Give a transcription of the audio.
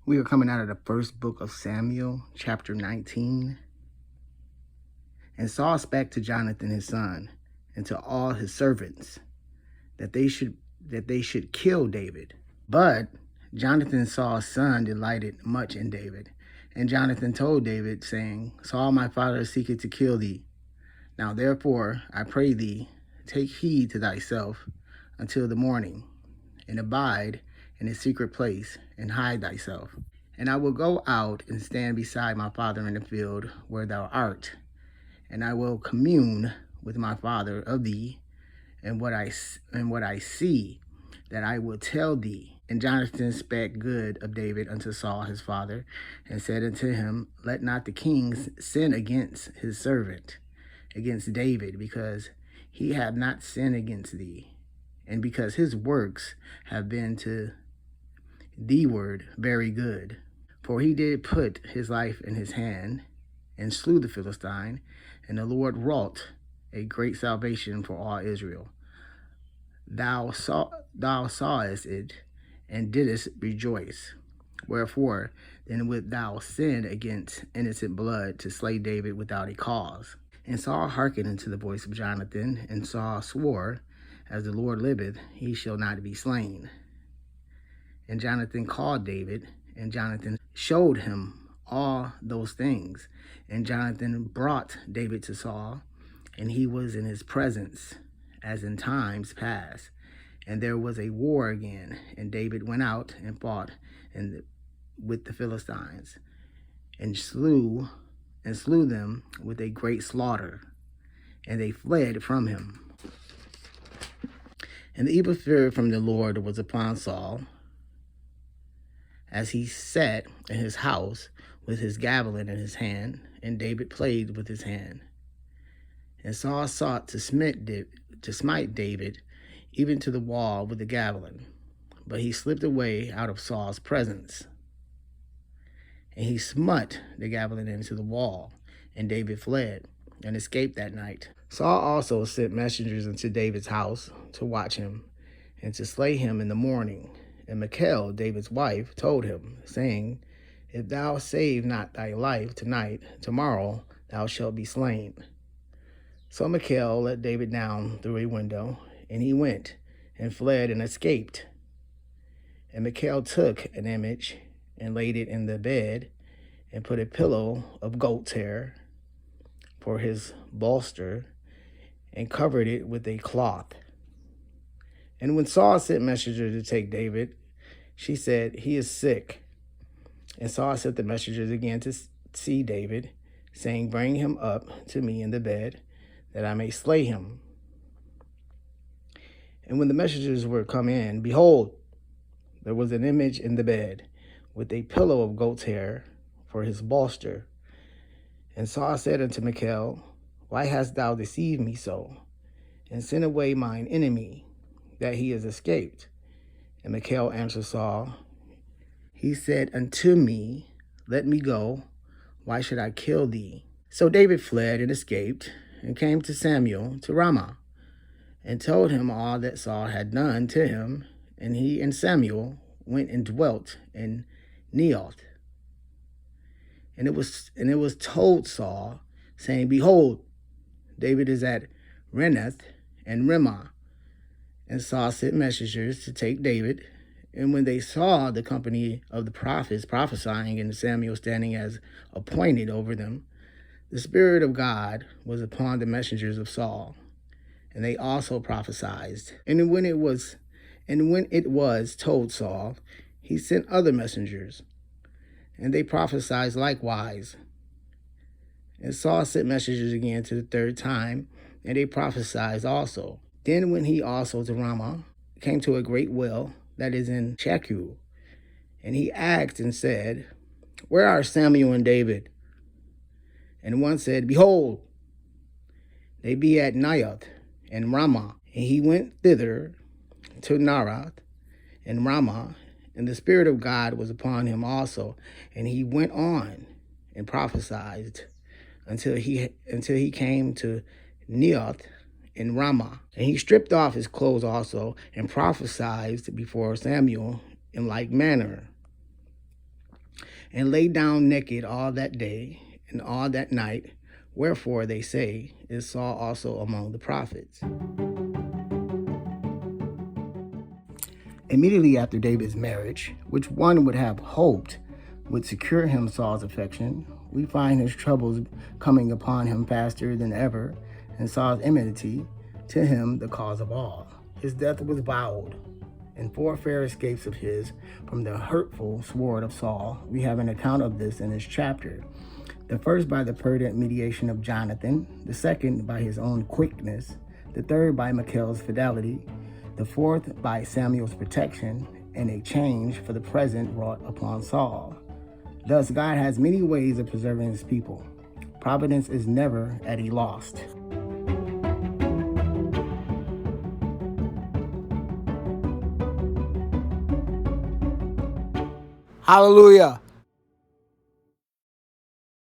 We are coming out of the first book of Samuel, chapter 19. And Saul spake to Jonathan his son, and to all his servants, that they should kill David. But Jonathan Saul's son delighted much in David. And Jonathan told David, saying, Saul my father seeketh to kill thee. Now therefore, I pray thee, take heed to thyself until the morning, and abide in a secret place, and hide thyself. And I will go out and stand beside my father in the field where thou art, and I will commune with my father of thee, and what I see, that I will tell thee. And Jonathan spake good of David unto Saul his father, and said unto him, Let not the king sin against his servant, against David, because he hath not sinned against thee, and because his works have been to thee word very good. For he did put his life in his hand, and slew the Philistine, and the Lord wrought a great salvation for all Israel. Thou sawest it, and didst rejoice. Wherefore then wilt thou sin against innocent blood to slay David without a cause? And Saul hearkened unto the voice of Jonathan, and Saul swore, As the Lord liveth, he shall not be slain. And Jonathan called David, and Jonathan showed him all those things. And Jonathan brought David to Saul, and he was in his presence, as in times past. And there was a war again, and David went out and fought with the Philistines, and slew them with a great slaughter, and they fled from him. And the evil spirit from the Lord was upon Saul, as he sat in his house with his javelin in his hand, and David played with his hand. And Saul sought to smite David, even to the wall with the javelin. But he slipped away out of Saul's presence. And he smote the javelin into the wall, and David fled, and escaped that night. Saul also sent messengers into David's house to watch him, and to slay him in the morning. And Michal, David's wife, told him, saying, If thou save not thy life tonight, tomorrow thou shalt be slain. So Michal let David down through a window, and he went and fled and escaped. And Michal took an image and laid it in the bed, and put a pillow of goat's hair for his bolster, and covered it with a cloth. And when Saul sent messengers to take David, she said, He is sick. And Saul sent the messengers again to see David, saying, Bring him up to me in the bed, that I may slay him. And when the messengers were come in, behold, there was an image in the bed, with a pillow of goat's hair for his bolster. And Saul said unto Michal, Why hast thou deceived me so, and sent away mine enemy, that he is escaped? And Michal answered Saul, He said unto me, Let me go, why should I kill thee? So David fled and escaped, and came to Samuel to Ramah, and told him all that Saul had done to him. And he and Samuel went and dwelt in Neoth. And it was told Saul, saying, Behold, David is at Reneth and Ramah. And Saul sent messengers to take David. And when they saw the company of the prophets prophesying, and Samuel standing as appointed over them, the Spirit of God was upon the messengers of Saul, and they also prophesied. And when it was told Saul, he sent other messengers, and they prophesied likewise. And Saul sent messengers again to the third time, and they prophesied also. Then went he also to Ramah, came to a great well that is in Shechem, and he asked and said, Where are Samuel and David? And one said, Behold, they be at Naioth and Ramah. And he went thither to Naarath and Ramah, and the Spirit of God was upon him also. And he went on and prophesied until he came to Neoth in Ramah. And he stripped off his clothes also, and prophesied before Samuel in like manner. and lay down naked all that day and all that night. Wherefore they say, is Saul also among the prophets? Immediately after David's marriage, which one would have hoped would secure him Saul's affection, we find his troubles coming upon him faster than ever, and Saul's enmity to him the cause of all. His death was vowed, and 4 fair escapes of his from the hurtful sword of Saul. We have an account of this in this chapter. The first by the prudent mediation of Jonathan, the second by his own quickness, the third by Michal's fidelity, the fourth by Samuel's protection, and a change for the present wrought upon Saul. Thus, God has many ways of preserving his people. Providence is never at a loss. Hallelujah.